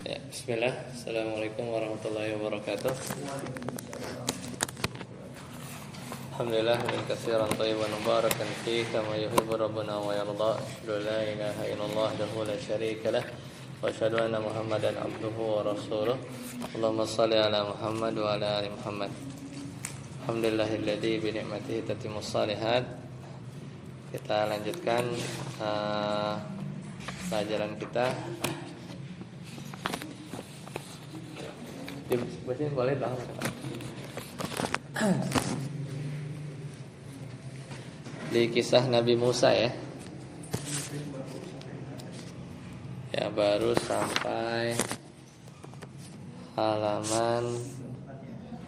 Ya, bismillah. Assalamualaikum warahmatullahi wabarakatuh. Alhamdulillah min katsiran thayyiban mubarakan fihi kama yuhibbu rabbuna wa yarda. La ilaha illallah wahdahu la syarika lah wa asyhadu anna Muhammadan abduhu wa rasuluh. Allahumma shalli ala Muhammad wa ala ali Muhammad. Alhamdulillahilladzi bi ni'matihi tatimmus shalihat. Kita lanjutkan pelajaran kita. Dibacain boleh bang. Di kisah Nabi Musa ya. Ya baru sampai halaman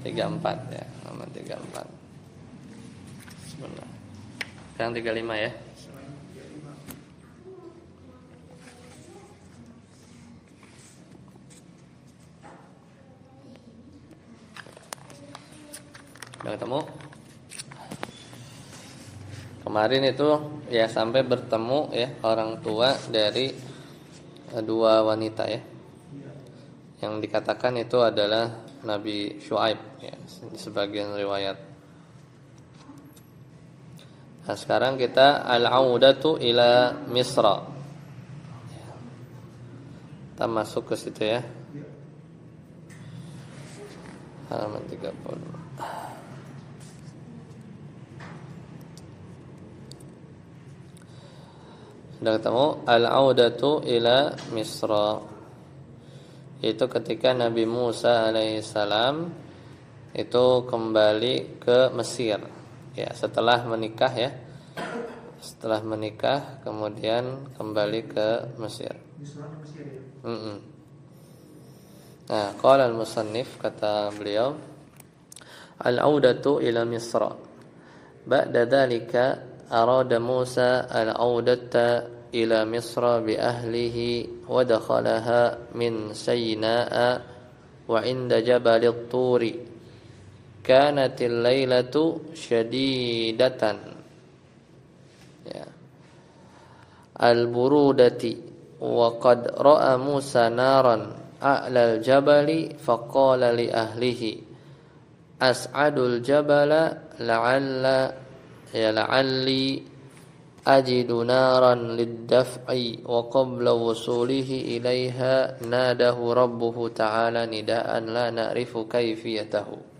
34 ya, halaman 34. Sebentar. Sekarang 35 ya. Udah ketemu? Kemarin itu ya sampai bertemu ya orang tua dari dua wanita ya. Yang dikatakan itu adalah Nabi Syuaib ya, di sebagian riwayat. Nah, sekarang kita al-audatu ila Misra. Kita masuk ke situ ya. Halaman 30. Sudah ketemu al-audatu ila Misra. Itu ketika Nabi Musa alaihissalam itu kembali ke Mesir. Ya, setelah menikah ya. Setelah menikah kemudian kembali ke Mesir. Nah, qala al-musannif, kata beliau, al-audatu ila Misra. Ba'da dzalika arada Musa al-audata ila Misra bi ahlihi wa dakhalaha min Sayna'a wa 'inda Jabal at-Turi. Kanatil lailatu syadidatan ya al-burudati wa qad ra'a Musa naran a'la al-jabali faqala li ahlihi as'adul jabala la'alli ajidu naran lid-daf'i wa qabla wusulihi ilaiha nadahu rabbuhu ta'ala nidaan la na'rifu kaifiyatahu.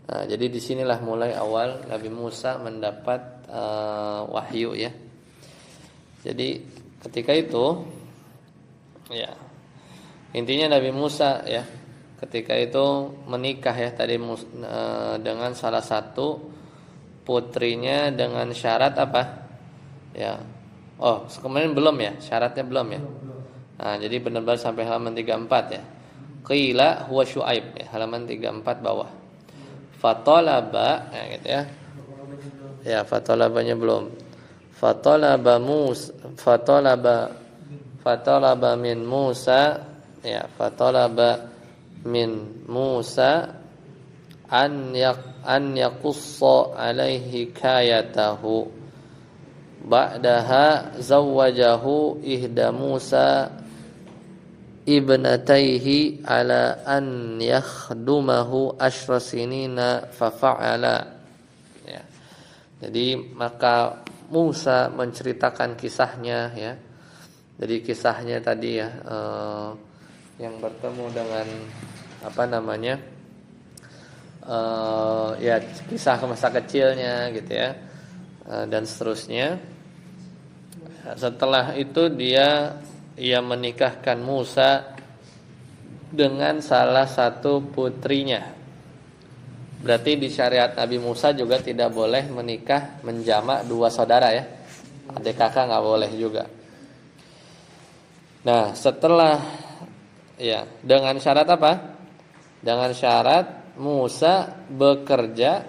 Nah, jadi disinilah mulai awal Nabi Musa mendapat wahyu ya. Jadi ketika itu ya intinya Nabi Musa ya ketika itu menikah ya tadi dengan salah satu putrinya dengan syarat apa? Ya. Oh, kemarin belum ya? Syaratnya belum ya? Nah, jadi benar-benar sampai halaman 34 ya. Qila huwa Syuaib ya, halaman 34 bawah. Fatalaba ya gitu ya. Ya, fatalabanya belum. Fatalaba min Musa ya, fatalaba min Musa an yaqussa alaihi kayatahu ba'daha zawwajahu ihda Musa ibnataihi ala an yakhdumahu asyra sinina fafa'ala ya. Jadi maka Musa menceritakan kisahnya ya. Jadi kisahnya tadi ya yang bertemu dengan apa namanya ya kisah masa kecilnya gitu ya dan seterusnya. Setelah itu ia menikahkan Musa dengan salah satu putrinya. Berarti di syariat Nabi Musa juga tidak boleh menikah menjamak dua saudara ya. Adik kakak nggak boleh juga. Nah setelah ya dengan syarat apa? Dengan syarat Musa bekerja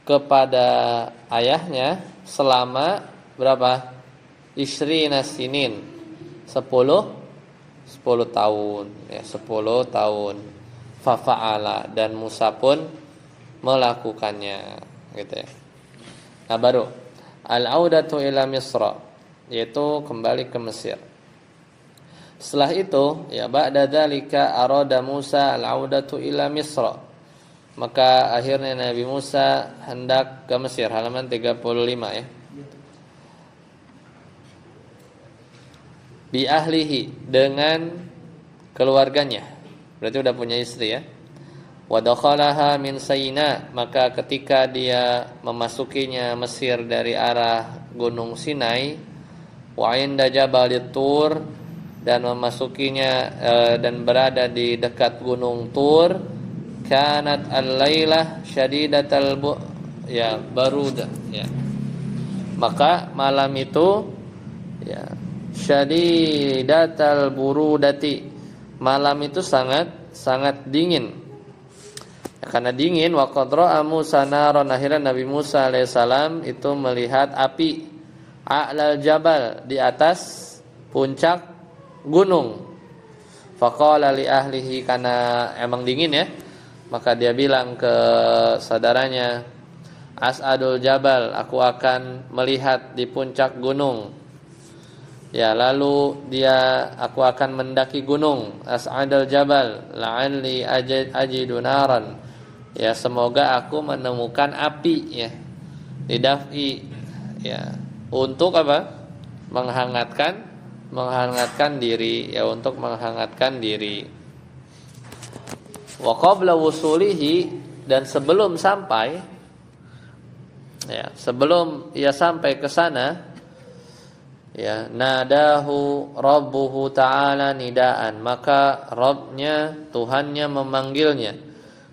kepada ayahnya selama berapa? Isrina sinin 10 tahun ya, 10 tahun. Fafa'ala, dan Musa pun melakukannya gitu ya. Nah baru al-audatu ila Misra, yaitu kembali ke Mesir. Setelah itu, ya ba'da dzalika arada Musa al-audatu ila Misra. Maka akhirnya Nabi Musa hendak ke Mesir, halaman 35 ya. Bi ahlihi, dengan keluarganya. Berarti udah punya istri ya. Wa dakhalaha min Saina, maka ketika dia memasukinya Mesir dari arah Gunung Sinai, wa inda Jabalit Tur, dan memasukinya dan berada di dekat Gunung Tur, kanat al-lailah syadidatal baruda ya. Maka malam itu ya syadidatal burudati, malam itu sangat dingin. Ya, karena dingin, wa qad ra'a Musa naron, akhirnya Nabi Musa alaihissalam itu melihat api a'lal jabal, di atas puncak gunung. Faqala li ahlihi, karena emang dingin ya, maka dia bilang ke saudaranya, as'adul jabal, aku akan melihat di puncak gunung. Ya, lalu aku akan mendaki gunung, as'adul jabal la'alli ajidu naran, ya semoga aku menemukan api ya, lidafi ya, untuk apa? Menghangatkan diri ya, untuk menghangatkan diri. Wa qabla wusulihi, dan sebelum sampai ya, sebelum ia sampai ke sana ya, nadahu rabbuhu ta'ala nidaan, maka Rabbnya, Tuhannya memanggilnya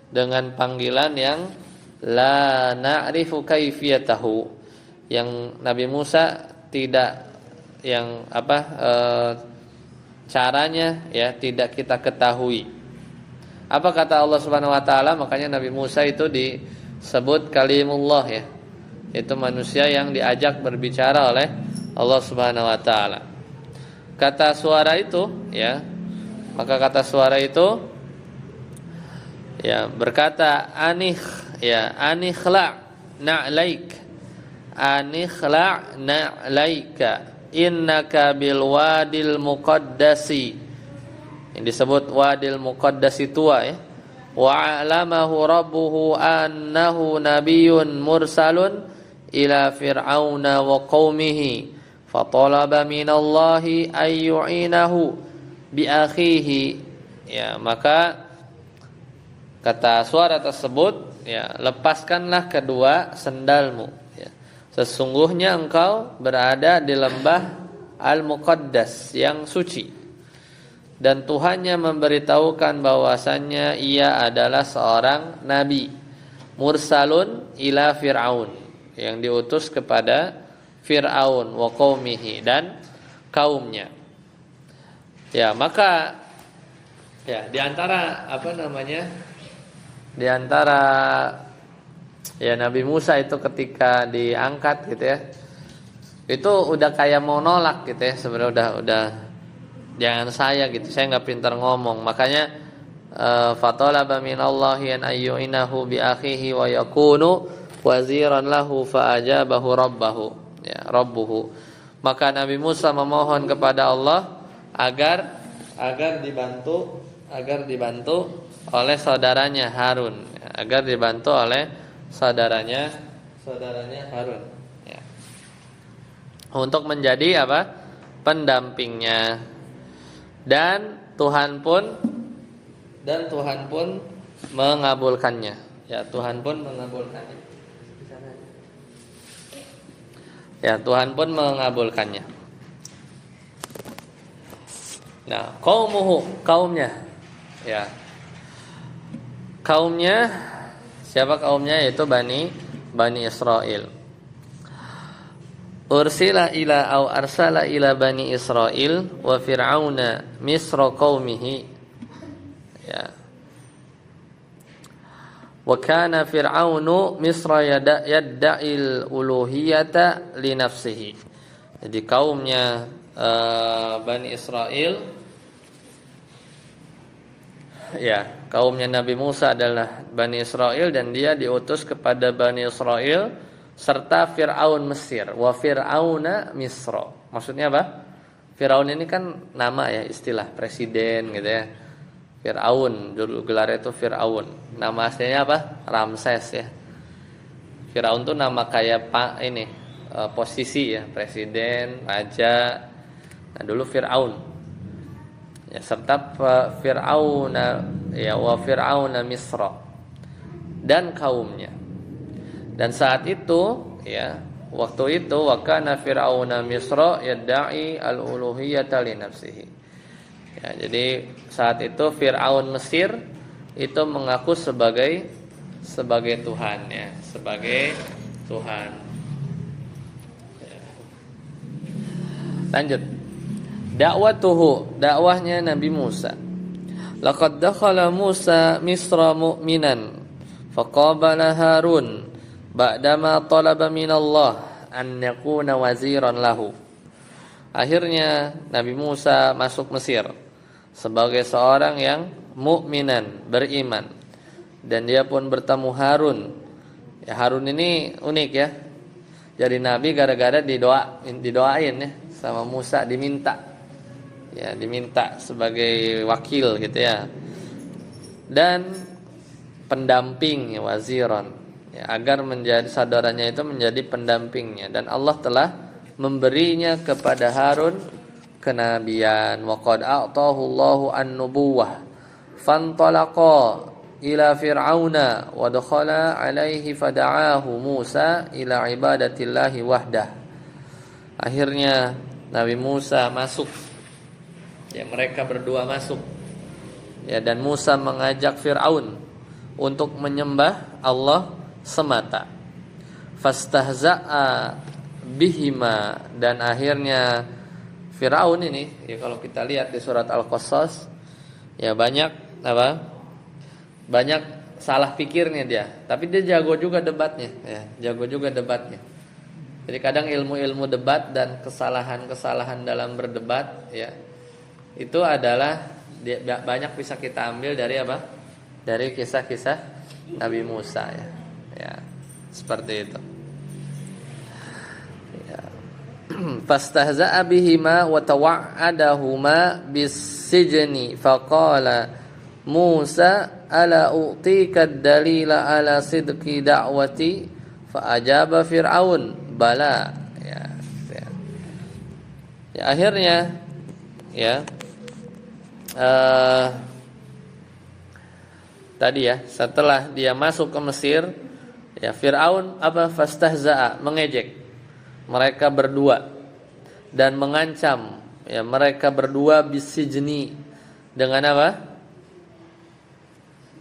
dengan panggilan yang la na'rifu kaifiyatahu, yang Nabi Musa tidak caranya ya tidak kita ketahui. Apa kata Allah Subhanahu wa taala? Makanya Nabi Musa itu disebut kalimullah ya. Itu manusia yang diajak berbicara oleh Allah Subhanahu wa taala. Kata suara itu ya, maka kata suara itu ya berkata anikhla na'laik, anikhla na'laika innaka bil wadil muqaddasi. Yang disebut wadil muqaddasi tua ya. Wa 'alamahu rabbuhu annahu nabiyyun mursalun ila fir'auna wa qaumihi fatalaba minallahi ayyu'inahu bi akhihi. Ya, maka kata suara tersebut ya, lepaskanlah kedua sendalmu ya. Sesungguhnya engkau berada di lembah al-muqaddas yang suci, dan Tuhannya memberitahukan bahwasannya ia adalah seorang nabi mursalun ila fir'aun, yang diutus kepada Fir'aun wa qaumihi, dan kaumnya. Ya, maka ya di antara ya Nabi Musa itu ketika diangkat gitu ya, itu udah kayak mau nolak gitu ya, sebenarnya udah jangan saya gitu, saya nggak pintar ngomong. Makanya fatalaba minallahi an ayyuinahu bi akhihi wa yakunu waziran lahu fa ajabahu rabbuhu. Maka Nabi Musa memohon kepada Allah agar dibantu oleh saudaranya Harun, agar dibantu oleh saudaranya Harun ya, untuk menjadi pendampingnya. Dan Tuhan pun mengabulkannya. Ya, Tuhan pun mengabulkannya. Ya, Tuhan pun mengabulkannya. Nah, kaumnya. Ya. Kaumnya, siapa kaumnya? Yaitu Bani Israil. Ursila ila au arsala ila Bani Israil wa fir'auna misra qaumihi. Ya. Wa kana fir'aunu misra yadda'il uluhiyata li nafsihi. Jadi kaumnya Bani Israil, ya, kaumnya Nabi Musa adalah Bani Israil, dan dia diutus kepada Bani Israil serta Fir'aun Mesir, wa Fir'auna Misra. Maksudnya apa? Firaun ini kan nama ya, istilah presiden gitu ya. Firaun dulu gelarnya itu Firaun. Nama aslinya apa? Ramses ya. Firaun tuh nama kayak pak ini posisi ya, presiden, raja. Nah, dulu Firaun. Ya, serta Fir'auna ya wa Fir'auna Misra dan kaumnya. Dan saat itu ya, waktu itu wa kana Fir'auna Misra yad'i al-uluhiyyata li nafsihi. Ya, jadi saat itu Fir'aun Mesir itu mengaku sebagai Tuhan ya, sebagai Tuhan. Ya. Lanjut. Dakwahnya Nabi Musa. Laqad dakhala Musa Misra mu'minan faqabala Harun ba'dama talaba minallah an yakuna waziran lahu. Akhirnya Nabi Musa masuk Mesir sebagai seorang yang mukminan, beriman. Dan dia pun bertemu Harun. Ya, Harun ini unik ya. Jadi nabi gara-gara didoain ya sama Musa, diminta sebagai wakil gitu ya. Dan pendamping ya, waziran ya, agar menjadi saudaranya itu menjadi pendampingnya, dan Allah telah memberinya kepada Harun kenabian. Wa qad a'tahu Allahu an-nubuwah fantalaqa ila fir'auna wa dakhala alaihi fada'ahu Musa ila ibadatillahi wahdah. Akhirnya Nabi Musa masuk. Ya, mereka berdua masuk. Ya, dan Musa mengajak Fir'aun untuk menyembah Allah semata. Fastahza'a bihima, dan akhirnya Fir'aun ini ya, kalau kita lihat di surat Al-Qasas ya banyak salah pikirnya dia, tapi dia jago juga debatnya ya, Jadi kadang ilmu-ilmu debat dan kesalahan-kesalahan dalam berdebat ya, itu adalah banyak bisa kita ambil dari apa? Dari kisah-kisah Nabi Musa ya. Ya, seperti itu. Ya. Fastahza'a bihima wa tawa'adahuma bis-sijni faqala Musa ala u'tika ad-dalila ala sidqi da'wati fa ajaba Fir'aun bala ya. Ya, akhirnya ya tadi ya, setelah dia masuk ke Mesir ya, Fir'aun fastahza'a, mengejek mereka berdua dan mengancam ya mereka berdua bisijni, dengan apa?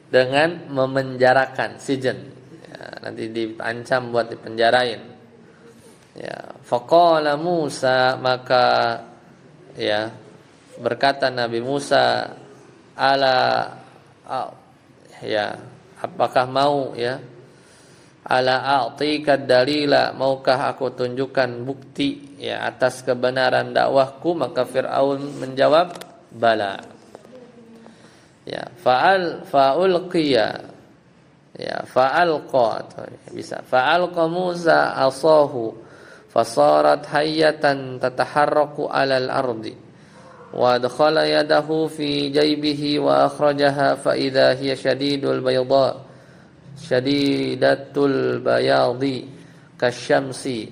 Dengan memenjarakan, sijen ya, nanti diancam buat dipenjarain ya. Faqala Musa, maka ya berkata Nabi Musa, apakah mau ya, ala a'tika dalila, maukah aku tunjukkan bukti ya atas kebenaran dakwahku? Maka Fir'aun menjawab bala. Ya, fa'ulqiya ya, fa'alqa Musa asahu fasarat hayyatan tataharraku 'alal ardi wa adkhala yadahu fi jaybihi wa akhrajaha fa idza hiya shadidatul bayadi kasyamsi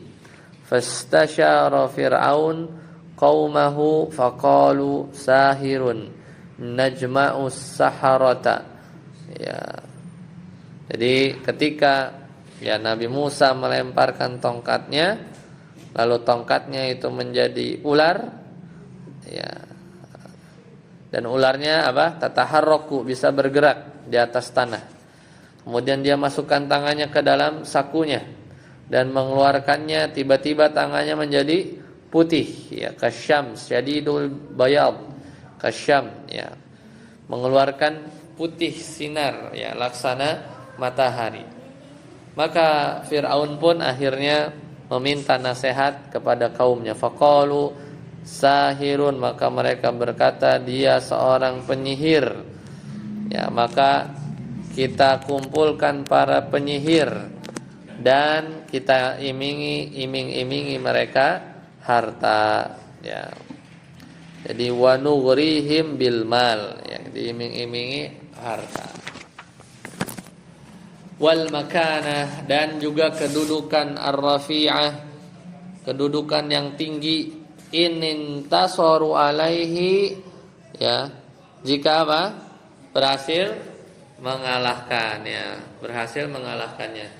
fastashara fir'aun qaumahu faqalu sahirun najma'us saharata ya. Jadi ketika ya Nabi Musa melemparkan tongkatnya, lalu tongkatnya itu menjadi ular ya, dan ularnya tataharraku, bisa bergerak di atas tanah. Kemudian dia masukkan tangannya ke dalam sakunya dan mengeluarkannya, tiba-tiba tangannya menjadi putih ya, kasyams syadidul bayad, kasyam ya, mengeluarkan putih sinar ya, laksana matahari. Maka Fir'aun pun akhirnya meminta nasihat kepada kaumnya. Faqalu sahirun, maka mereka berkata dia seorang penyihir ya. Maka kita kumpulkan para penyihir dan kita iming-imingi mereka harta ya. Jadi wa nughrihim bil mal, yang diiming-imingi harta. Wal makanah, dan juga kedudukan ar-rafi'ah, kedudukan yang tinggi. Intasaru alaihi, ya, jika apa? Berhasil mengalahkan, ya, berhasil mengalahkannya.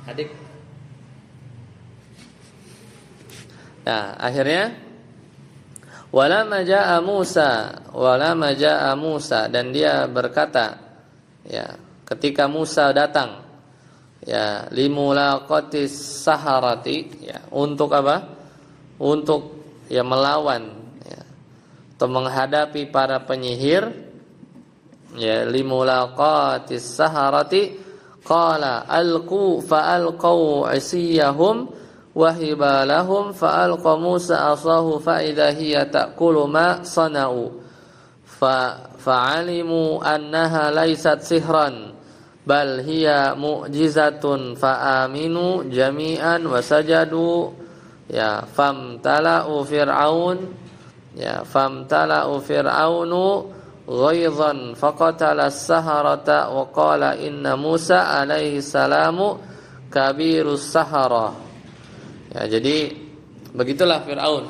Adik. Nah, akhirnya walamma jaa Musa, dan dia berkata, ya, ketika Musa datang, ya, limulaqatis saharati, ya, untuk apa? Untuk, ya, melawan, ya, atau menghadapi para penyihir, ya, limulaqatis saharati, qala alqu fa'alqau 'isiyahum wa hibalahum fa'alqa Musa asahu fa idza hiya ta'kulu ma sana'u fa'alimu annaha laysat sihran bal hiya mu'jizatun fa'aminu jami'an wa sajadu, ya, famtala'u fir'aunu ghaidhan faqatala as-saharata wa qala inna Musa alaihi salamu kabirus sahara. Ya, jadi begitulah Fir'aun.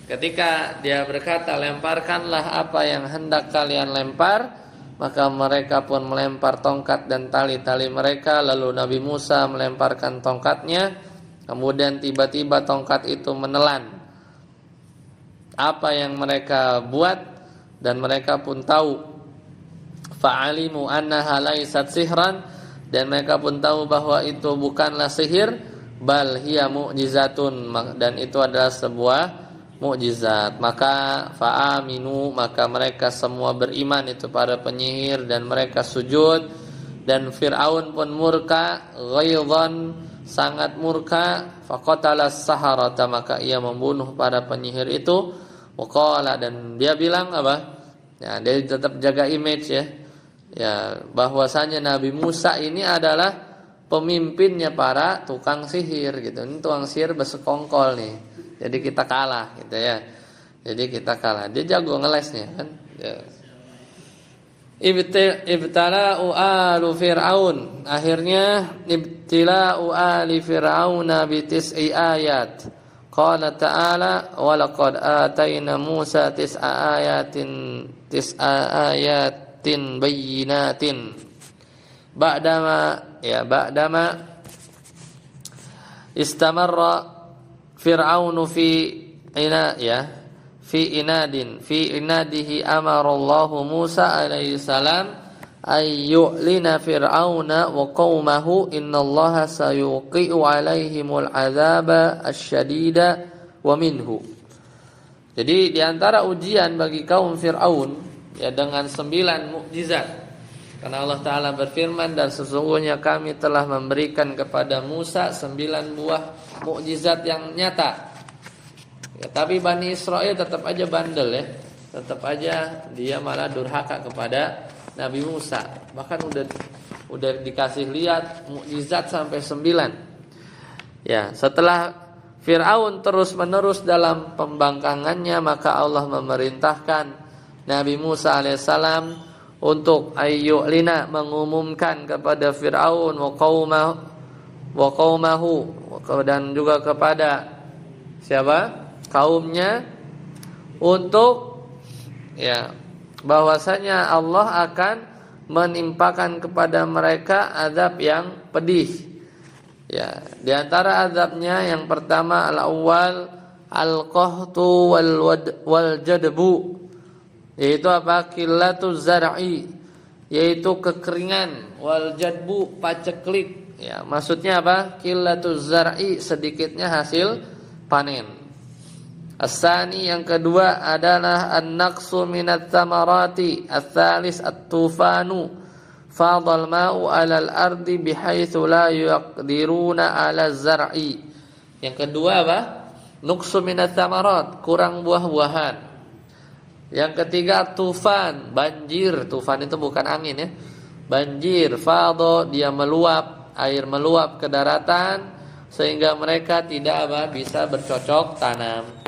Ketika dia berkata, lemparkanlah apa yang hendak kalian lempar, maka mereka pun melempar tongkat dan tali-tali mereka. Lalu Nabi Musa melemparkan tongkatnya, kemudian tiba-tiba tongkat itu menelan apa yang mereka buat, dan mereka pun tahu. Fa'alimu annaha laysat sihran, dan mereka pun tahu bahwa itu bukanlah sihir, bal hiya mu'jizatun, dan itu adalah sebuah mukjizat. Maka fa'aminu, maka mereka semua beriman, itu para penyihir, dan mereka sujud. Dan Fir'aun pun murka, ghaidhan, sangat murka, faqatala as-saharata, maka ia membunuh para penyihir itu. Waqala, dan dia bilang apa? Ya, dia tetap jaga image, ya, bahwasanya Nabi Musa ini adalah pemimpinnya para tukang sihir, gitu. Ini tukang sihir bersekongkol nih. Jadi kita kalah, gitu ya. Jadi kita kalah. Dia jago ngelesnya, kan? Ya. Ibtala'u alu Fir'aun, akhirnya ibtila'u ali Fir'auna bi tis'i ayat. Qala ta'ala wa laqad atayna Musa tis'a ayatin bayyinatin. Ba'dama istamarra Fir'aunu fi inadihi amara Allah Musa alaihi salam ay yu'lina fir'auna wa qaumahu innallaha sayuqi'u alaihimul azaba asyadida wa minhu. Jadi di antara ujian bagi kaum Fir'aun, ya, dengan 9 mukjizat. Karena Allah Ta'ala berfirman, dan sesungguhnya kami telah memberikan kepada Musa 9 buah mukjizat yang nyata. Ya, tapi Bani Israel tetap aja bandel, ya. Tetap aja dia malah durhaka kepada Nabi Musa. Bahkan udah dikasih lihat mukjizat sampai 9. Ya, setelah Fir'aun terus-menerus dalam pembangkangannya, maka Allah memerintahkan Nabi Musa alaihissalam untuk ayyu'lina, mengumumkan kepada Fir'aun wa qaumahu, dan juga kepada siapa? Kaumnya, untuk, ya, bahwasanya Allah akan menimpakan kepada mereka azab yang pedih. Ya, di antara azabnya yang pertama al-awwal al-qahtu wal jadbu, yaitu apa? Qillatuz zar'i, yaitu kekeringan, wal jadbu paceklik. Ya, maksudnya apa? Qillatuz zar'i, sedikitnya hasil panen. As-sani, yang kedua adalah an-naqsu minat thamarati. Ats-tsalis at-tufanu fadal ma'u 'alal ardi bihaitsu la yaqdiruna 'ala zar'i. Yang kedua apa? Nuqsu minat thamarat, kurang buah-buahan. Yang ketiga tufan, banjir. Tufan itu bukan angin, ya. Banjir, fadha, dia meluap, air meluap ke daratan sehingga mereka tidak bisa bercocok tanam.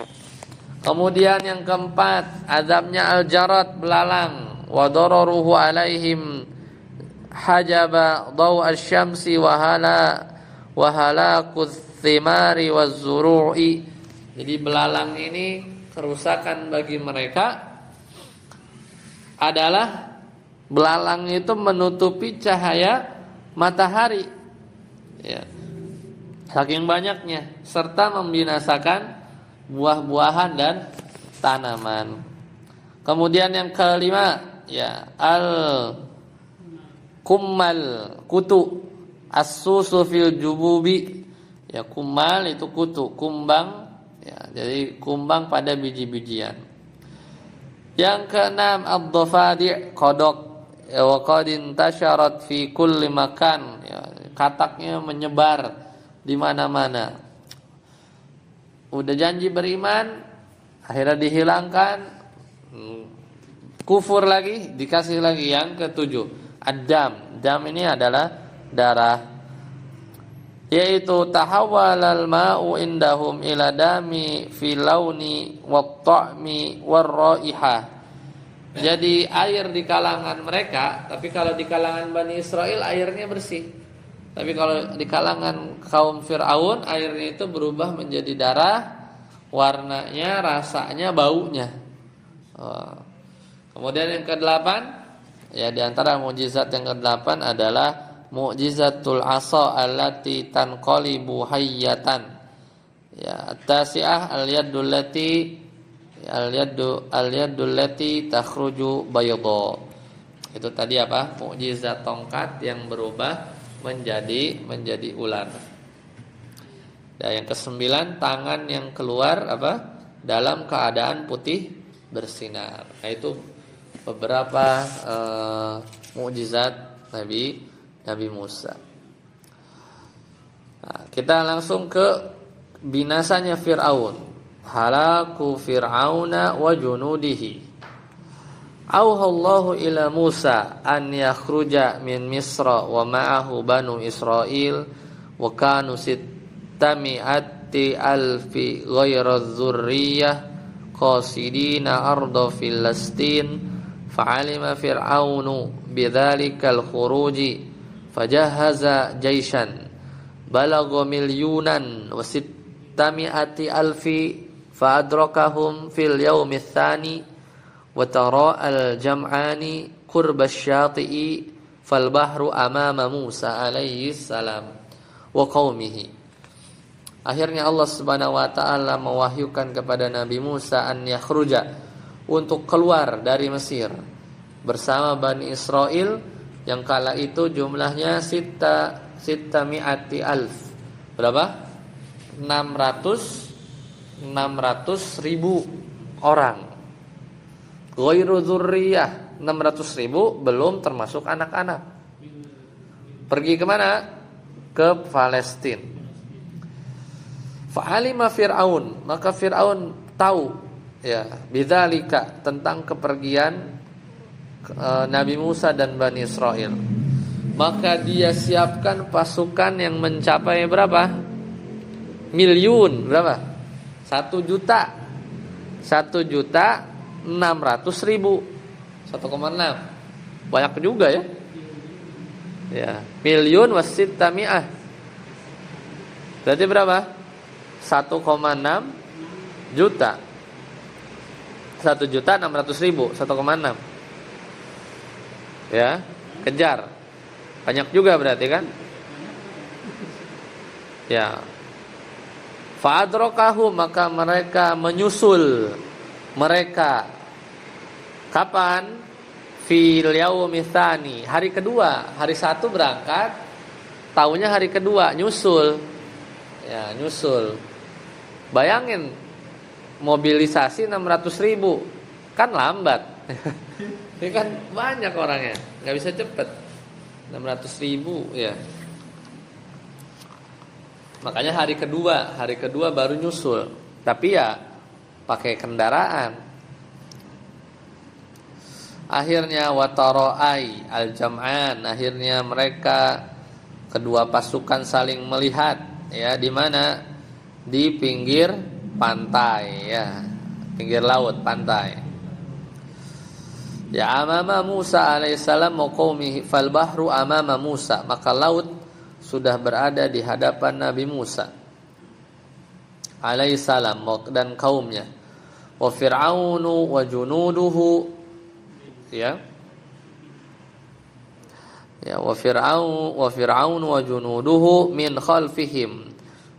Kemudian yang keempat, azabnya al-jarad, belalang. Wa dararuhu alaihim hajaba daw asy-syamsi wa halaquz thimari waz-zuru'i. Jadi belalang ini kerusakan bagi mereka adalah belalang itu menutupi cahaya matahari, ya, saking banyaknya, serta membinasakan buah-buahan dan tanaman. Kemudian yang kelima, ya, kummal, kutu, as-susu fil jububi, ya, kummal itu kutu, kumbang, ya, jadi kumbang pada biji-bijian. Yang keenam, ad-dhafadi', kodok, ya, wa qad intasharat fi kulli makan, ya, kataknya menyebar di mana-mana. Udah janji beriman, akhirnya dihilangkan, kufur lagi, dikasih lagi. Yang ketujuh, ad-dam. Dam ini adalah darah, yaitu tahawwalal ma'u indahum ila dami fi launi wat ta'mi war raihah. Jadi air di kalangan mereka, tapi kalau di kalangan Bani Israel airnya bersih. Tapi kalau di kalangan kaum Fir'aun airnya itu berubah menjadi darah, warnanya, rasanya, baunya. Kemudian yang ke-8, ya, di antara mukjizat yang ke-8 adalah mu'jizatul asa allati tanqalibu hayyatan. Ya, at-tasi'ah al-yadul lati takhruju bayadha. Itu tadi apa? Mukjizat tongkat yang berubah menjadi ular. Dan yang ke-9, tangan yang keluar apa? Dalam keadaan putih bersinar. Nah, itu beberapa mukjizat Nabi Musa. Nah, kita langsung ke binasanya Fir'aun. Halaku Fir'auna wa junudihi. Auhallahu ila Musa an yakhruja min Misra wa ma'ahu banu Israil wa kanu sittami'ati alfi ghayra dzurriyyah qasidina arda Filastin fa'alima Fir'aunu bidzalikal khuruji fajahaza jaishan balagha milyunan wa sittami'ati alfi fa'adrakahum fil yaumi tsani wa tara al-jam'ani qurba asy-syati'i fal bahru amama Musa alaihi salam wa qaumihi. Akhirnya Allah Subhanahu wa taala mewahyukan kepada Nabi Musa an yakhruja, untuk keluar dari Mesir bersama Bani Israel yang kala itu jumlahnya sittami'ati alf. Berapa? 600 ribu orang. Ghairu dzurriyah, 600.000 belum termasuk anak-anak. Pergi kemana? Ke Palestina. Fa'alima Fir'aun, maka Fir'aun tahu, ya, bidzalika, tentang kepergian Nabi Musa dan Bani Israel. Maka dia siapkan pasukan yang mencapai berapa? Milyun, berapa? 1.600.000. 1,6 banyak juga, ya. Ya, milyun wasittami'ah. Berarti berapa? 1,6 juta. 1.600.000, 1,6. Ya, kejar. Banyak juga berarti kan? Ya. Fa'adrokahu, maka mereka menyusul mereka. Kapan? Fil yaumi tsani, hari kedua. Hari 1 berangkat, taunya hari kedua nyusul. Ya, nyusul. Bayangin mobilisasi 600.000, kan lambat. Ini kan banyak orangnya, nggak bisa cepet. 600.000, ya. Makanya hari kedua baru nyusul. Tapi ya pakai kendaraan. Akhirnya wataro'ai al-jam'an, akhirnya mereka kedua pasukan saling melihat, ya, di mana? Di pinggir pantai, ya. pinggir laut, pantai. Ya amama Musa alaihissalam wa qaumihi fal bahru amama Musa, maka laut sudah berada di hadapan Nabi Musa alaihissalam dan kaumnya. Wa fir'aunu wa junuduhu, ya. Ya wa fir'aun wa junuduhu min khalfihim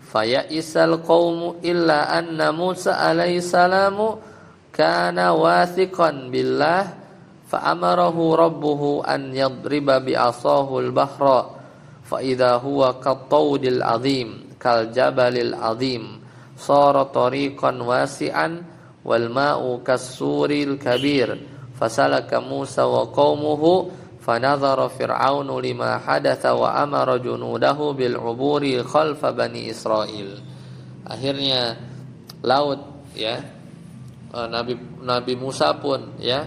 faya'isal qaumu illa anna Musa alaihissalamu kana wathiqan billah fa'amarahu rabbuhu an yadriba bi'asahu al-bahra fa idza huwa kattawdil azim kal jabalil azim sara tariqan wasi'an wal ma'u kas-suril kabir fasalaka Musa wa qaumuhu fanadhara fir'aunu lima hadatha wa amara junudahu bil uburi khalfa bani Israil. Akhirnya laut, ya, Nabi Musa pun, ya,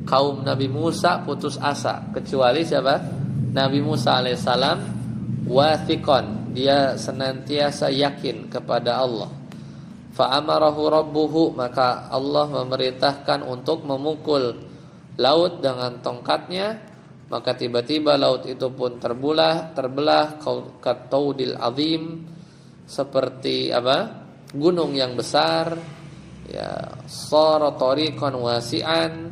kaum Nabi Musa putus asa, kecuali siapa? Nabi Musa alaihissalam wathiqan, dia senantiasa yakin kepada Allah. Fa amarahu rabbuhu, maka Allah memerintahkan untuk memukul laut dengan tongkatnya. Maka tiba-tiba laut itu pun terbelah kataudil azim, seperti apa? Gunung yang besar, ya, sara tariqan wasi'an,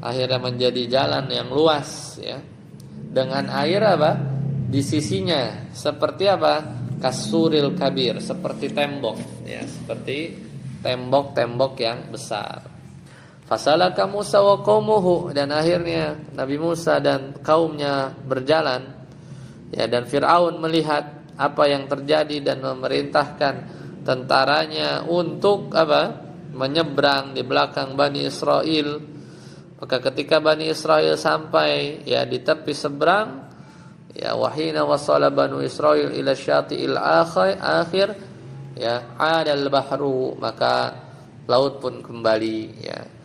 akhirnya menjadi jalan yang luas, ya. Dengan air apa? Di sisinya seperti apa? Kasuril kabir, seperti tembok, ya, seperti tembok-tembok yang besar. Fasalaka Musa wa qaumuhu, dan akhirnya Nabi Musa dan kaumnya berjalan, ya, dan Fir'aun melihat apa yang terjadi dan memerintahkan tentaranya untuk apa? Menyeberang di belakang Bani Israel. Maka ketika Bani Israel sampai, ya, di tepi seberang, ya, wahina wasala Banu Israel ila syati'il akhir, ya, adal bahru, maka laut pun kembali, ya,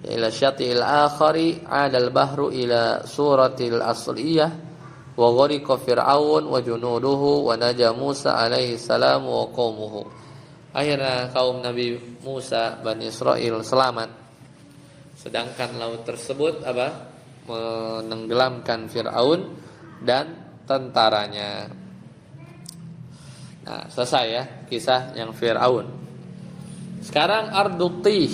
ila syati'il akhari adal bahru ila suratil asliyah wa ghariqa fir'aun wa junuduhu wa naja Musa alaihi salam wa qaumuhu. Akhirnya kaum Nabi Musa Bani Israel selamat, sedangkan laut tersebut apa? Menenggelamkan Fir'aun dan tentaranya. Nah, selesai, ya, kisah yang Fir'aun. Sekarang Ardutih,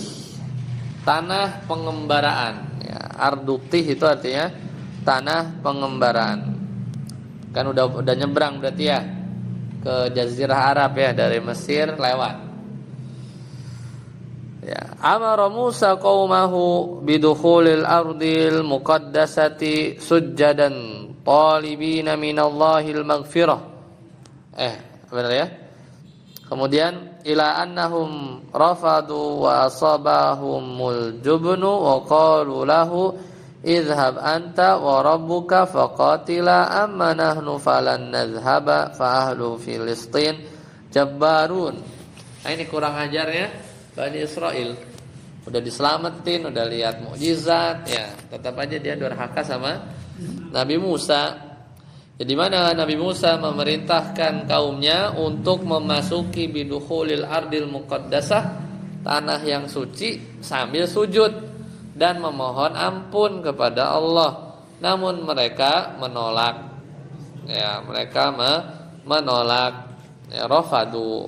tanah pengembaraan, ya. Ardutih itu artinya tanah pengembaraan. Kan udah nyebrang berarti, ya, ke Jazirah Arab, ya, dari Mesir lewat. Ya, amara Musa qaumahu bidukhulil ardil muqaddasati sujjadan talibina minallahil maghfirah. Benar, ya? Kemudian ila annahum rafadu wa asabahumul jubnu wa qalu lahu idhhab anta wa rabbuka faqatila amma nahnu falan nadhhaba fa ahlu Filistin jabbarun. Nah, ini kurang ajarnya Bani Israel. Udah diselamatin, udah lihat mukjizat, ya, tetap aja dia durhaka sama Nabi Musa. Jadi mana Nabi Musa memerintahkan kaumnya untuk memasuki bidukhulil ardil muqaddasah, tanah yang suci, sambil sujud dan memohon ampun kepada Allah. Namun mereka menolak. Ya, mereka menolak. Ya, rafadu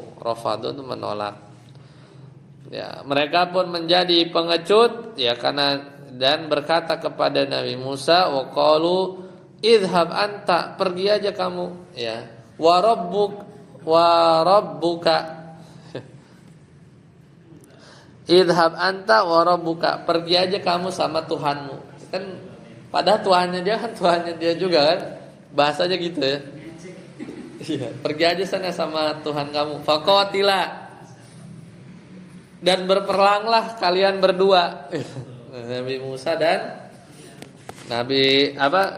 itu menolak. Ya, mereka pun menjadi pengecut, ya, karena dan berkata kepada Nabi Musa, wa qalu idhhab anta, pergi aja kamu, ya, wa rabbuka idhhab anta wa rabbuka, pergi aja kamu sama Tuhanmu. Kan padahal Tuhannya dia kan Tuhannya dia juga, kan, bahasanya gitu, ya. Iya, pergi aja sana sama Tuhan kamu. Faqatila, dan berperanglah kalian berdua. Nabi Musa dan Nabi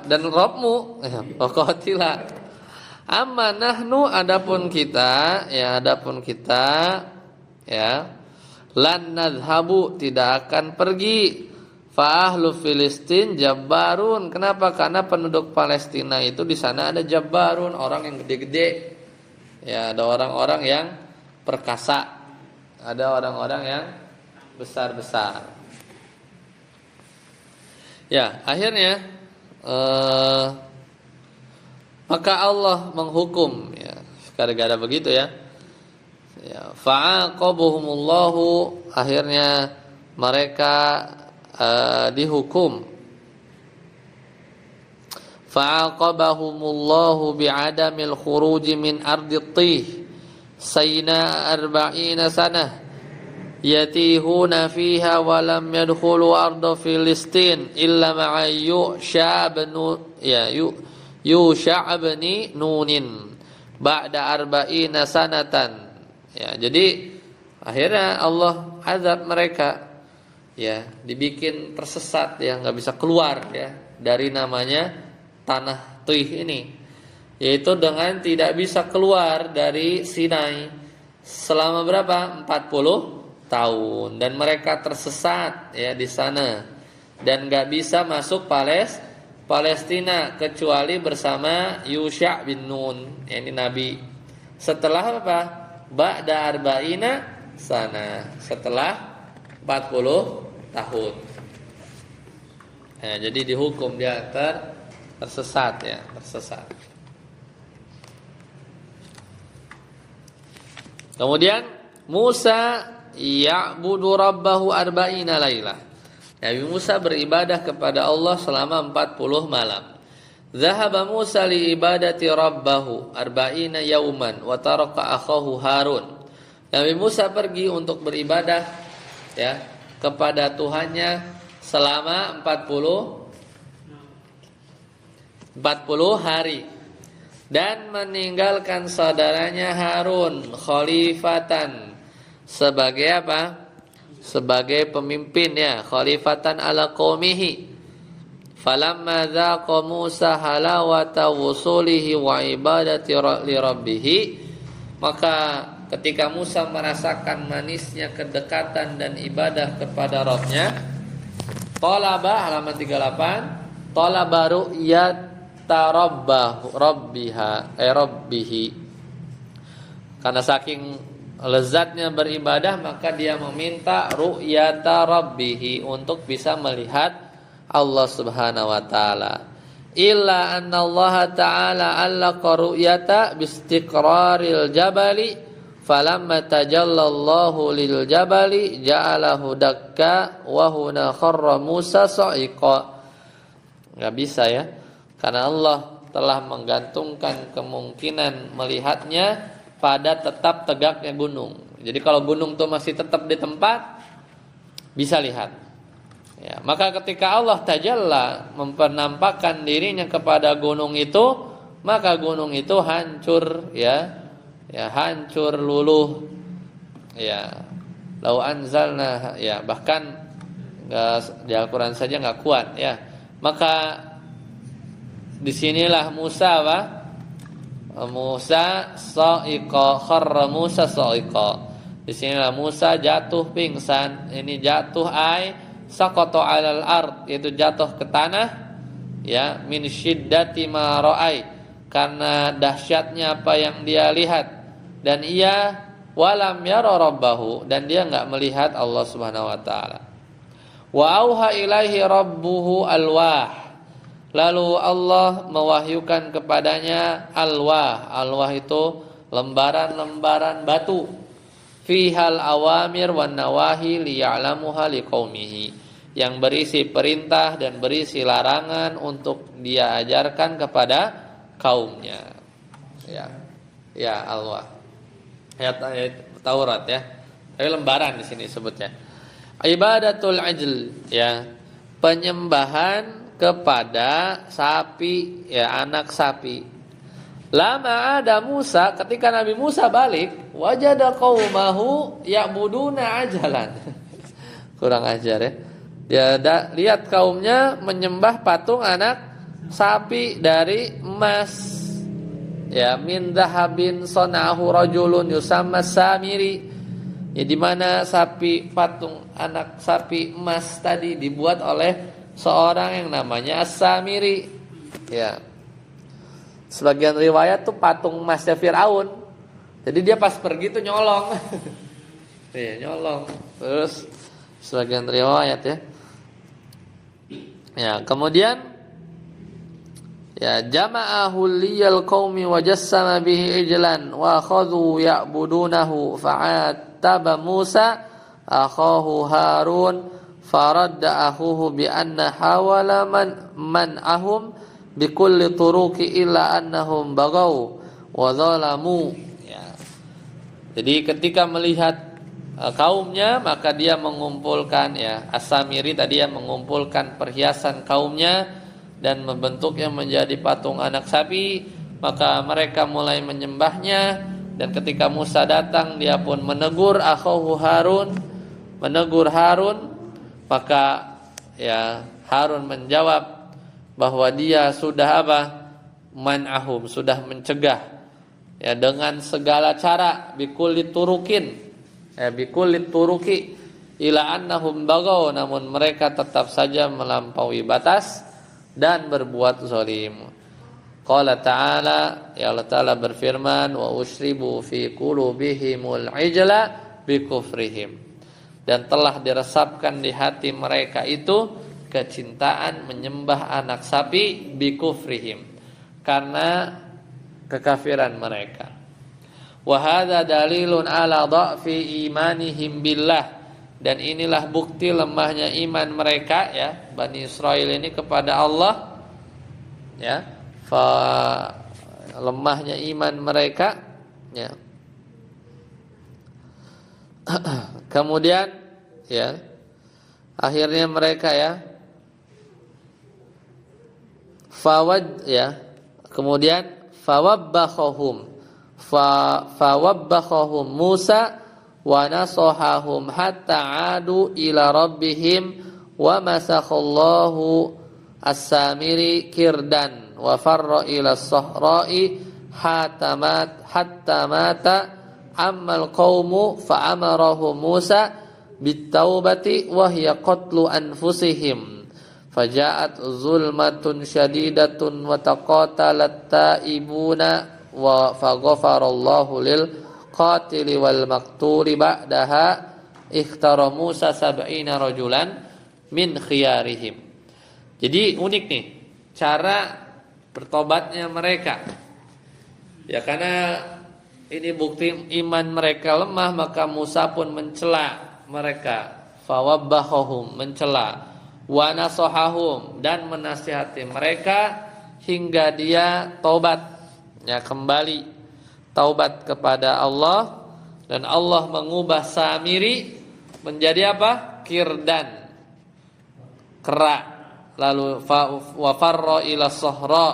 dan Rabbmu, Qatila. Amma nahnu, adapun kita, ya, lan nadhabu, tidak akan pergi. Fa ahlu Filistin jabbarun. Kenapa? Karena penduduk Palestina itu di sana ada jabbarun, orang yang gede-gede. Ya, ada orang-orang yang perkasa. Ada orang-orang yang besar-besar. Ya, akhirnya maka Allah menghukum, ya, gara-gara begitu ya. Ya, fa'aqabuhumullahu, akhirnya mereka dihukum. Fa'aqabahumullahu bi'adamil khuruji min ardit tih sayna 40 sanah yatihuna fiha wa lam yadkhulu arda Filistin illa ma'a Yusha' ibn Nunin ba'da 40 sanatan. Ya, jadi akhirnya Allah azab mereka, ya, dibikin tersesat, ya, enggak bisa keluar, ya, dari namanya tanah Tuih ini, yaitu dengan tidak bisa keluar dari Sinai selama berapa? 40 tahun, dan mereka tersesat, ya, di sana dan enggak bisa masuk Palestina kecuali bersama Yusha' bin Nun, ini nabi. Setelah apa? Ba'da 40 sana, setelah 40 tahun. Ya, jadi dihukum dia tersesat, ya, tersesat. Kemudian Musa ya'budu rabbahu 40 lailah. Nabi Musa beribadah kepada Allah selama 40 malam. Zahaba Musa li ibadati rabbahu 40 yauman wa taraka akhahu Harun. Nabi Musa pergi untuk beribadah, ya, kepada Tuhannya selama 40 hari dan meninggalkan saudaranya Harun khalifatan sebagai apa? Sebagai pemimpin, ya, khalifatan ala qaumihi. Falamma dzaqa Musa halawata wusulihi wa ibadati li rabbih, maka ketika Musa merasakan manisnya kedekatan dan ibadah kepada Rabb-nya, talaba, halaman 38, talaba ru'yata rabbih. Karena saking lezatnya beribadah, maka dia meminta ru'yata rabbih, untuk bisa melihat Allah Subhanahu wa taala. Illa anna Allah taala allaqa ru'yata bistiqraril jabali falamma tajallallahu lil jabali ja'alahu dakka wa huna kharra Musa sa'iqa. Enggak bisa, ya, karena Allah telah menggantungkan kemungkinan melihatnya pada tetap tegaknya gunung. Jadi kalau gunung itu masih tetap di tempat, bisa lihat. Ya, maka ketika Allah tajalla mempernampakkan dirinya kepada gunung itu, maka gunung itu hancur, ya, hancur luluh, ya. Lau anzalna, ya, bahkan di Al-Qur'an saja enggak kuat, ya. Maka disinilah Musa apa? Musa sa'iqa, kharra Musa sa'iqa. Disinilah Musa jatuh pingsan. Ini jatuh saqata 'alal ard, yaitu jatuh ke tanah, ya, min syiddati ma ra'ai, karena dahsyatnya apa yang dia lihat, dan ia walam yara rabbahu, dan dia enggak melihat Allah Subhanahu wa taala. Wa auha ilaihi rabbuhu alwah, lalu Allah mewahyukan kepadanya alwah. Alwah itu lembaran-lembaran batu, fihal awamir wan nawahi liya'lamuha liqaumihi, yang berisi perintah dan berisi larangan untuk dia ajarkan kepada kaumnya. Ya, alwah. Ayat Taurat, ya. Tapi lembaran di sini sebutnya. Ibadatul ajl, ya, penyembahan kepada sapi, ya, anak sapi. Lama ada Musa, ketika Nabi Musa balik, wajada qaumahu ya'buduna ajalan. Kurang ajar, ya. Dia lihat kaumnya menyembah patung anak sapi dari emas, ya, min dhahabin sanahu rajulun yusamma Samiri, ya, di mana patung anak sapi emas tadi dibuat oleh seorang yang namanya As-Samiri, ya. Sebagian riwayat tuh patung emasnya Firaun. Jadi dia pas pergi tuh nyolong. Iya, nyolong. Terus sebagian riwayat ya. Ya, kemudian ya jama'ahu liyal qaumi wa jassama bihi ijlan wa akhadhu ya'budunahu fa'ataba Musa akhahu Harun faradda akhuhu bi anna hawala man'ahum bi kulli turuqi illa annahum bagaw wa zalamu. Ya. Jadi ketika melihat kaumnya, maka dia mengumpulkan ya, As-Samiri tadi ya, mengumpulkan perhiasan kaumnya dan membentuknya menjadi patung anak sapi. Maka mereka mulai menyembahnya, dan ketika Musa datang dia pun menegur akhahu Harun, menegur Harun. Maka ya Harun menjawab bahwa dia sudah apa? Man'ahum, sudah mencegah ya dengan segala cara, bikulli turukin. Bikulit turuki ila annahum bagaw, namun mereka tetap saja melampaui batas dan berbuat zalim. Qala ta'ala, ya Allah Ta'ala berfirman, wa ushribu fi qulubihimul ijla bikufrihim, dan telah diresapkan di hati mereka itu kecintaan menyembah anak sapi bikufrihim, karena kekafiran mereka. Wa hadza dalilun ala dha'fi imanihim billah, dan inilah bukti lemahnya iman mereka ya Bani Israil ini kepada Allah ya, lemahnya iman mereka ya. Kemudian ya akhirnya mereka ya kemudian fawabbahum Musa wa nasahahum hatta adu ila rabbihim wa masakhallahu as-Samiri kirdan wa farra ila as-sahra'i hatta mata ammal qaumu fa amarahum Musa bit-taubati wa hiya qatlu anfusihim faja'at zulmatun syadidatun wa taqatalat taibuna wa faghfarallahu lil qatili wal maqtuli ba'daha ikhtara Musa 70 rajulan min khiyarihim. Jadi unik nih cara bertobatnya mereka. Ya karena ini bukti iman mereka lemah, maka Musa pun mencela mereka, fawabbahum, mencela, wa nasahahum, dan menasihati mereka hingga dia taubat. Ya kembali taubat kepada Allah, dan Allah mengubah Samiri menjadi apa? Kirdan, kera. Lalu wa farra ila sahra,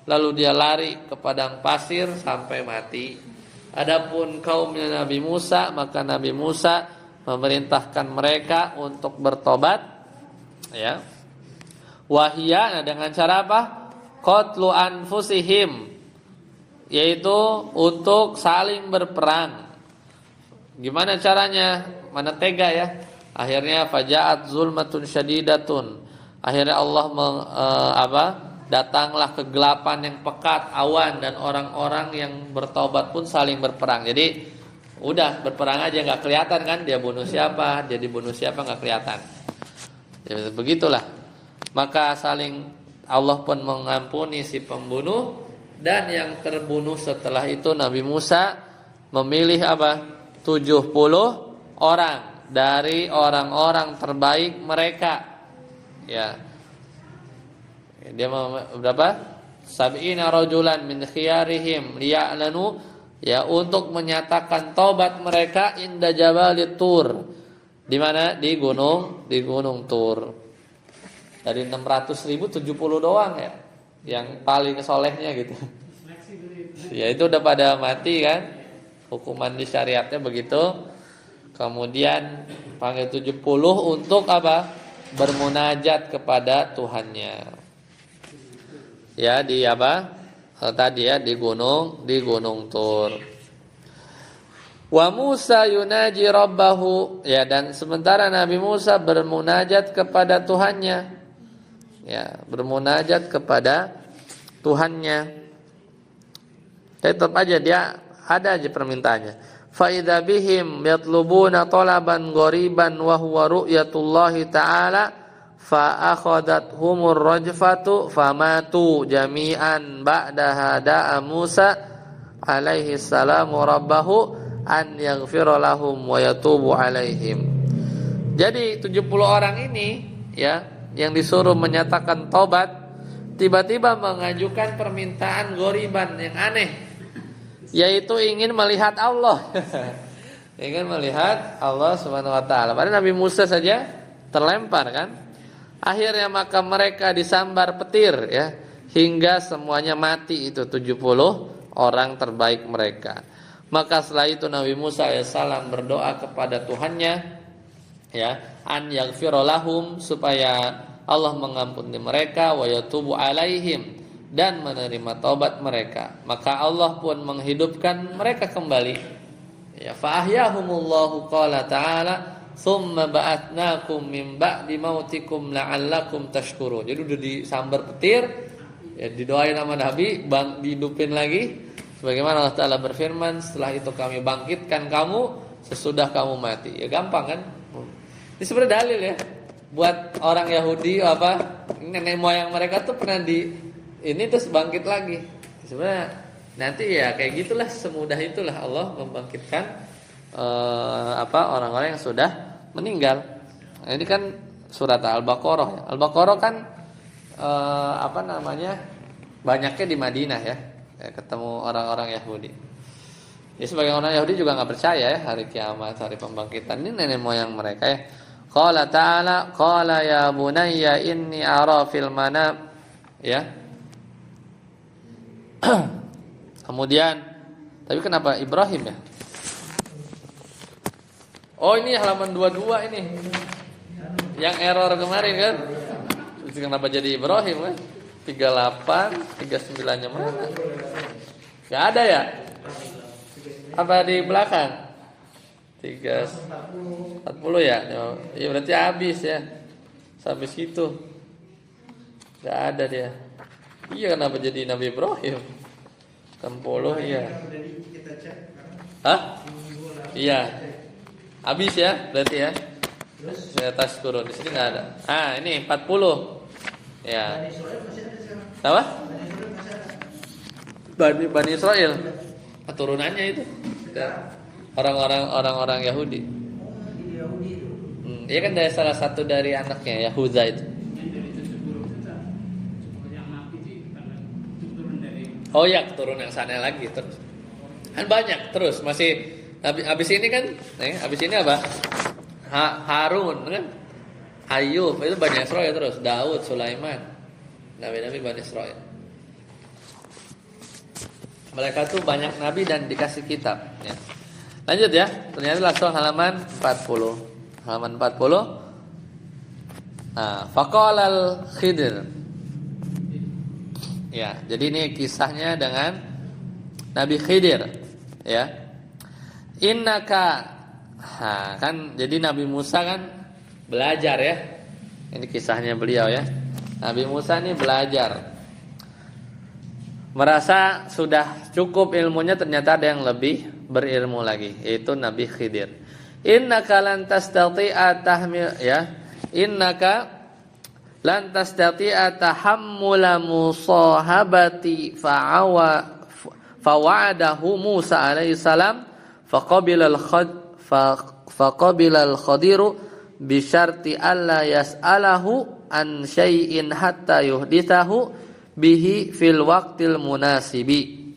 lalu dia lari ke padang pasir sampai mati. Adapun kaumnya Nabi Musa, maka Nabi Musa memerintahkan mereka untuk bertobat ya. Wahia, dengan cara apa? Qatlu anfusihim, yaitu untuk saling berperang. Gimana caranya? Mana tega ya? Akhirnya faja'at zulmatun syadidatun. Akhirnya Allah datanglah kegelapan yang pekat, awan, dan orang-orang yang bertobat pun saling berperang. Jadi udah berperang aja, nggak kelihatan kan dia bunuh siapa, dia dibunuh siapa, nggak kelihatan. Ya, begitulah. Maka saling Allah pun mengampuni si pembunuh. Dan yang terbunuh setelah itu Nabi Musa memilih apa? 70 orang dari orang-orang terbaik mereka. Ya. Dia berapa? 70 rajulan min khiyarihim liya'lanu, ya, untuk menyatakan taubat mereka inda Jabalit Tur. Di mana? Di Gunung Tur. Dari 600.000 70 doang ya yang paling solehnya gitu. Ya itu udah pada mati kan, hukuman di syariatnya begitu. Kemudian panggil 70 untuk apa? Bermunajat kepada Tuhannya. Ya di apa? Tadi ya di Gunung Tur. Wa Musa yunaji rabbahu, ya, dan sementara Nabi Musa bermunajat kepada Tuhannya. Ya, bermunajat kepada Tuhannya. Tetap aja dia ada aja permintaannya. fa idza bihim yatlubuna talaban ghariban wa huwa ru'yatullahi ta'ala fa akhadathumur rajfatu famatu jami'an ba'da da'a Musa alaihi salamu rabbahu an yaghfira lahum wa yatubu alaihim. Jadi 70 orang ini ya yang disuruh menyatakan taubat tiba-tiba mengajukan permintaan ghoriban yang aneh, yaitu ingin melihat Allah. Ingin melihat Allah Subhanahu wa taala. Padahal Nabi Musa saja terlempar kan. Akhirnya maka mereka disambar petir ya hingga semuanya mati itu 70 orang terbaik mereka. Maka setelah itu Nabi Musa alaihissalam berdoa kepada Tuhannya ya, an yaghfira lahum, supaya Allah mengampuni mereka, wa yatubu alaihim, dan menerima taubat mereka. Maka Allah pun menghidupkan mereka kembali. Ya, fa ahyahumullahu qala ta'ala, tsumma ba'atnakum min ba'di mautikum la'allakum tashkurun. Jadi udah disambar petir, ya didoain sama Nabi, dihidupin lagi. Sebagaimana Allah Ta'ala berfirman, setelah itu kami bangkitkan kamu sesudah kamu mati. Ya gampang kan? Ini sebenarnya dalil ya buat orang Yahudi apa nenek moyang mereka tuh pernah ini terus bangkit lagi. Sebenarnya nanti ya kayak gitulah, semudah itulah Allah membangkitkan orang-orang yang sudah meninggal. Nah, ini kan surat Al-Baqarah ya. Al-Baqarah kan banyaknya di Madinah ya. Ketemu orang-orang Yahudi. Ya sebagai orang Yahudi juga nggak percaya ya hari kiamat, hari pembangkitan. Ini nenek moyang mereka ya. Qala ta'ala, qala ya bunayya inni ara fil manam, ya. Kemudian, tapi kenapa Ibrahim ya? Oh ini halaman 22 ini. Yang error kemarin kan? Kenapa jadi Ibrahim kan? 38, 39-nya mana? Gak ada ya? Apa di belakang? 40 ya? Ya berarti habis ya. Sampai situ. Gak ada dia. Iya, kenapa jadi Nabi Ibrahim? 60 iya. Hah? Iya. Habis ya berarti ya. Saya tas turun di sini nggak ada. Ah ini 40. Ya. Apa? Bani Israel. Keturunannya itu. Orang-orang Yahudi. Dia kan dari salah satu dari anaknya Yahuda itu. Oh ya, keturunan yang sana lagi terus. Kan banyak terus masih habis ini kan, habis ini apa? Harun kan? Ayub itu Bani Israel terus, Daud, Sulaiman. Nabi-nabi Bani Israel. Mereka tuh banyak nabi dan dikasih kitab ya. Lanjut ya. Ternyata langsung halaman 40. Halaman 40. Nah, faqala al-Khidir. Ya, jadi ini kisahnya dengan Nabi Khidir ya. Innaka kan jadi Nabi Musa kan belajar ya. Ini kisahnya beliau ya. Nabi Musa ini belajar. Merasa sudah cukup ilmunya, ternyata ada yang lebih berilmu lagi, yaitu Nabi Khidir. Innaka lan tastati'a tahmil ya. Innaka lan tastati'a tahammula musahabati fawa'adahu Musa alaihi salam faqabila al-Khadiru bi syarti alla yas'alahu an syai'in hatta yuhdithahu bihi fil waqtil munasibi.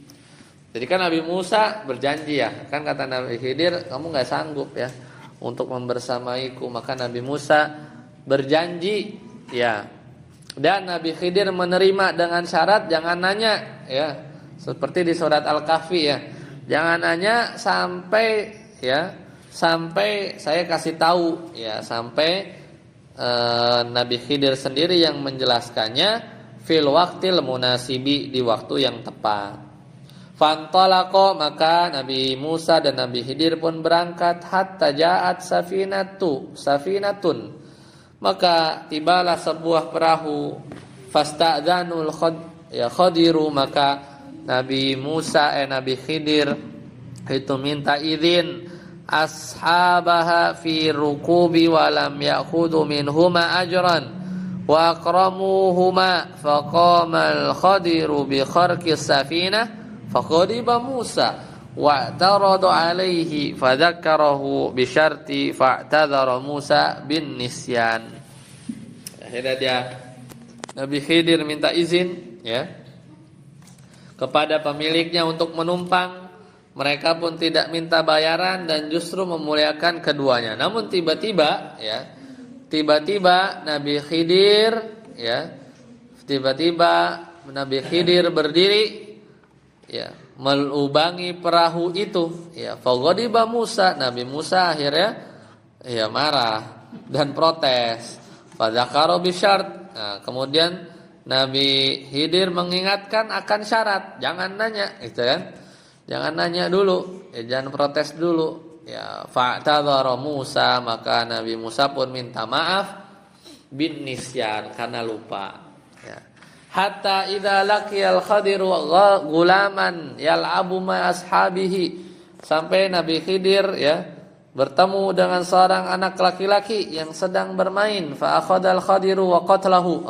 Jadi kan Nabi Musa berjanji ya, kan kata Nabi Khidir, kamu nggak sanggup ya untuk membersamaiku. Maka Nabi Musa berjanji ya, dan Nabi Khidir menerima dengan syarat jangan nanya ya, seperti di surat Al-Kahfi ya, jangan nanya sampai saya kasih tahu ya, sampai Nabi Khidir sendiri yang menjelaskannya fil waqtil munasibi, di waktu yang tepat. Fantalaqo, maka Nabi Musa dan Nabi Khidir pun berangkat hatta ja'at safinatun. Maka tibalah sebuah perahu. Fasta'dzanul Khadiru, maka Nabi Khidir itu minta izin ashabaha fi rukubi wa lam ya'khudhu minhuma ajran wa akramuhuma faqama al-khadiru bi kharqis safinah faqadiba Musa wa'taradu alaihi fadzakkarahu bi syarti fa'tadzara Musa bin nisyan. Akhirnya dia Nabi Khidir minta izin ya kepada pemiliknya untuk menumpang. Mereka pun tidak minta bayaran dan justru memuliakan keduanya. Namun tiba-tiba Nabi Khidir Nabi Khidir berdiri ya, melubangi perahu itu ya. Faghadiba Musa, Nabi Musa akhirnya ya marah dan protes. Fadzakara bisyart. Nah, kemudian Nabi Khidir mengingatkan akan syarat, jangan nanya gitu kan. Jangan nanya dulu, jangan protes dulu. Ya, fa'tadzara Musa, maka Nabi Musa pun minta maaf bin nisyan karena lupa. Ya. Hatta idza laqiyal Khadiru gulaman yal'abu ma ashabihi, sampai Nabi Khidir ya bertemu dengan seorang anak laki-laki yang sedang bermain. Fa akhadal Khadiru wa qatalahu.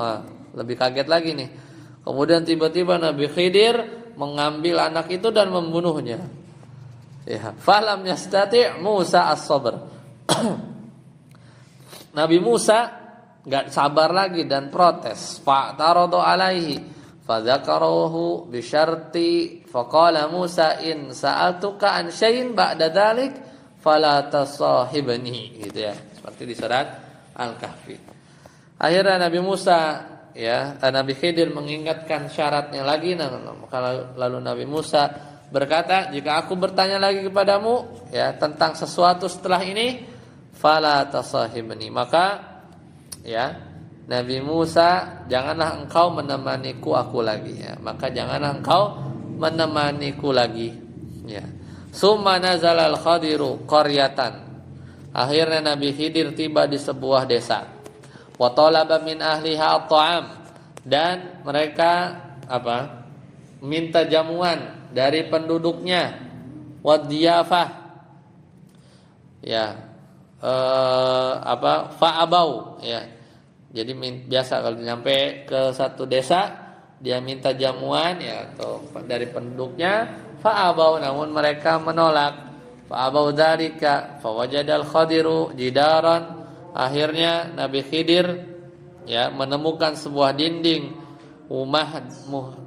Lebih kaget lagi nih. Kemudian tiba-tiba Nabi Khidir mengambil anak itu dan membunuhnya. Ya, falam yastati' Musa as-sabr. Nabi Musa enggak sabar lagi dan protes. Fa'taradu alaihi fadzakarahu bi syarti faqala Musa in sa'altuka an syai'in ba'da dzalik fala tasahibni, gitu ya. Seperti di surat Al-Kahfi. Akhirnya Nabi Musa Nabi Khidir mengingatkan syaratnya lagi. Lalu Nabi Musa berkata, jika aku bertanya lagi kepadamu ya tentang sesuatu setelah ini, fala tasahibni, maka ya Nabi Musa, janganlah engkau menemaniku lagi ya. Maka janganlah engkau menemaniku lagi ya. Summa nazala al-Khadiru qaryatan. Akhirnya Nabi Khidir tiba di sebuah desa. Wa talaba min ahliha at-ta'am, dan mereka minta jamuan dari penduduknya. Wa diyafah ya fa'abau ya. Jadi biasa kalau nyampe ke satu desa dia minta jamuan ya atau dari penduduknya, fa'abau, namun mereka menolak. Fa'abau dzalika fawajadal Khadiru jidaran. Akhirnya Nabi Khidir ya menemukan sebuah dinding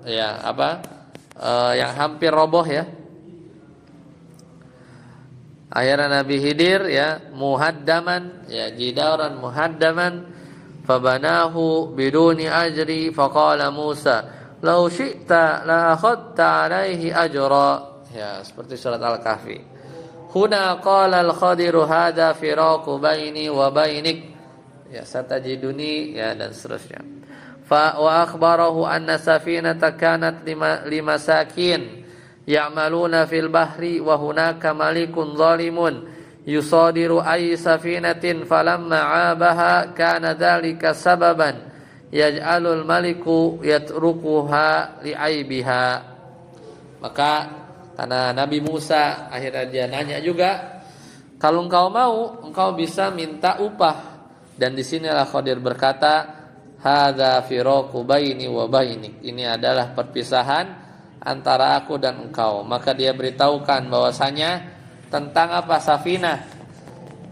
yang hampir roboh ya. Akhirnya Nabi Khidir ya muhaddaman ya, jidaran muhaddaman, fabanahu biduni ajri faqala Musa law syi'ta la akhadta alaihi ajra ya, seperti surat Al-Kahfi. Huna qala al-Khadiru hadza firaqu baini wa bainik ya satajiduni ya, dan seterusnya. Fa wa akhbarahu anna safinata kanat limasakin ya'maluna fil bahri wa hunaka malikun zalimun yusadiru ay safinatin falamma 'abaha kana dzalika sababan yaj'alul maliku yatrukuha li'aibiha. Maka karena Nabi Musa akhirnya dia nanya juga, kalau engkau mau, engkau bisa minta upah. Dan di sinilah Khadir berkata, hadza firaqu baini wa bainik. Ini adalah perpisahan antara aku dan engkau. Maka dia beritahukan bahwasanya tentang safinah,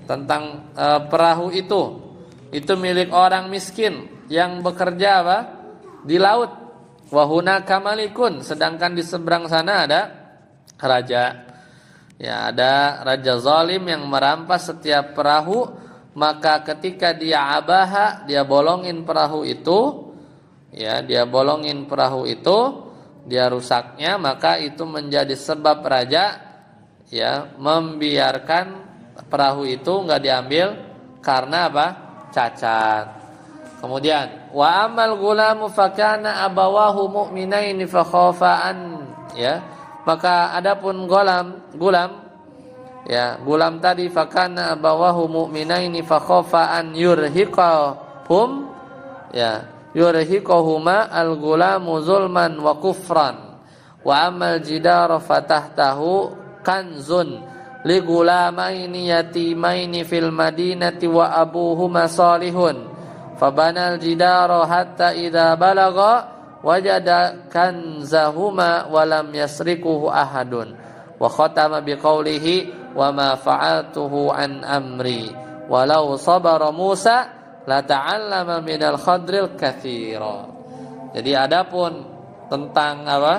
tentang perahu itu milik orang miskin yang bekerja di laut. Wa hunaka malikun, sedangkan di seberang sana ada raja. Ya, ada raja zalim yang merampas setiap perahu. Maka ketika dia dia bolongin perahu itu, ya, dia rusaknya, maka itu menjadi sebab raja ya membiarkan perahu itu enggak diambil karena cacat. Kemudian wa amal gulamu fakana abawahu mu'minaini fakhafaan ya. Maka adapun gulam tadi fakana abawahu mu'minaini fakhafaan yurhiqahum ya, yurhiqahuma al-gulamu zulman wa kufran. Wa amal jidar fatahtahu kanzun li gulamaini yatimaini fil madinati wa abuhuma salihun fabanal jidara hatta idza balagha wajada kanzahuma wa lam yasrikuhu ahadun wa khatama biqaulihi wa ma fa'altuhu an amri walau sabara Musa la ta'allama minal khadril katsira. Jadi adapun tentang apa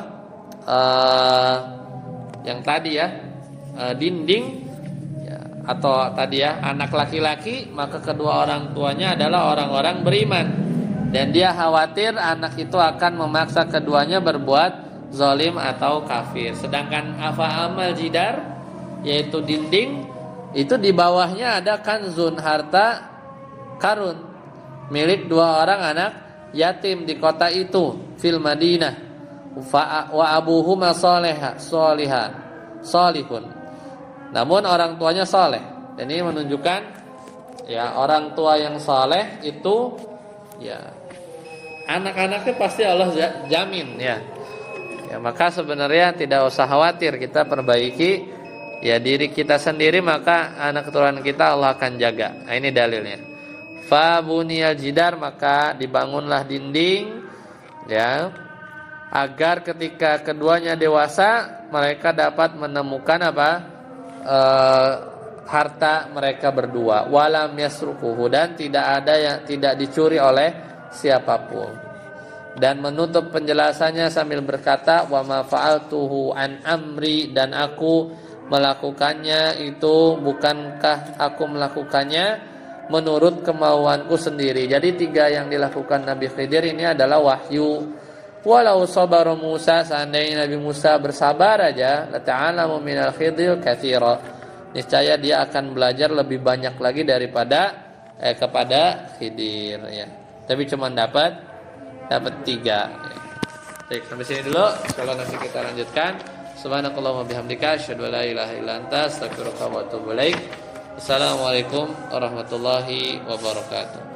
yang tadi ya dinding ya, atau tadi ya anak laki-laki, maka kedua orang tuanya adalah orang-orang beriman dan dia khawatir anak itu akan memaksa keduanya berbuat zalim atau kafir. Sedangkan amal jidar yaitu dinding itu di bawahnya ada kanzun, harta karun milik dua orang anak yatim di kota itu fil Madinah wa abuhuma salihun. Namun orang tuanya saleh. Dan ini menunjukkan ya orang tua yang saleh itu ya anak-anaknya pasti Allah jamin ya. Ya maka sebenarnya tidak usah khawatir, kita perbaiki ya diri kita sendiri, maka anak keturunan kita Allah akan jaga. Nah, ini dalilnya. Fa buniyal jidar, maka dibangunlah dinding ya agar ketika keduanya dewasa mereka dapat menemukan apa harta mereka berdua, walam yasrukuhu, dan tidak ada yang tidak dicuri oleh siapapun. Dan menutup penjelasannya sambil berkata wa ma fa'altuhu an amri, dan aku melakukannya itu bukankah aku melakukannya menurut kemauanku sendiri. Jadi tiga yang dilakukan Nabi Khidir ini adalah wahyu. Walau sabara Musa, seandainya Nabi Musa bersabar aja, la ta'alamu minal Khidir katsira, niscaya dia akan belajar lebih banyak lagi daripada kepada Khidir ya. Tapi cuma dapat 3 ya. Baik, sampai sini dulu. Kalau nanti kita lanjutkan. Subhanakallahumma bihamdika asyhadu an la ilaha illa anta astaghfiruka wa atubu ilaik. Assalamualaikum warahmatullahi wabarakatuh.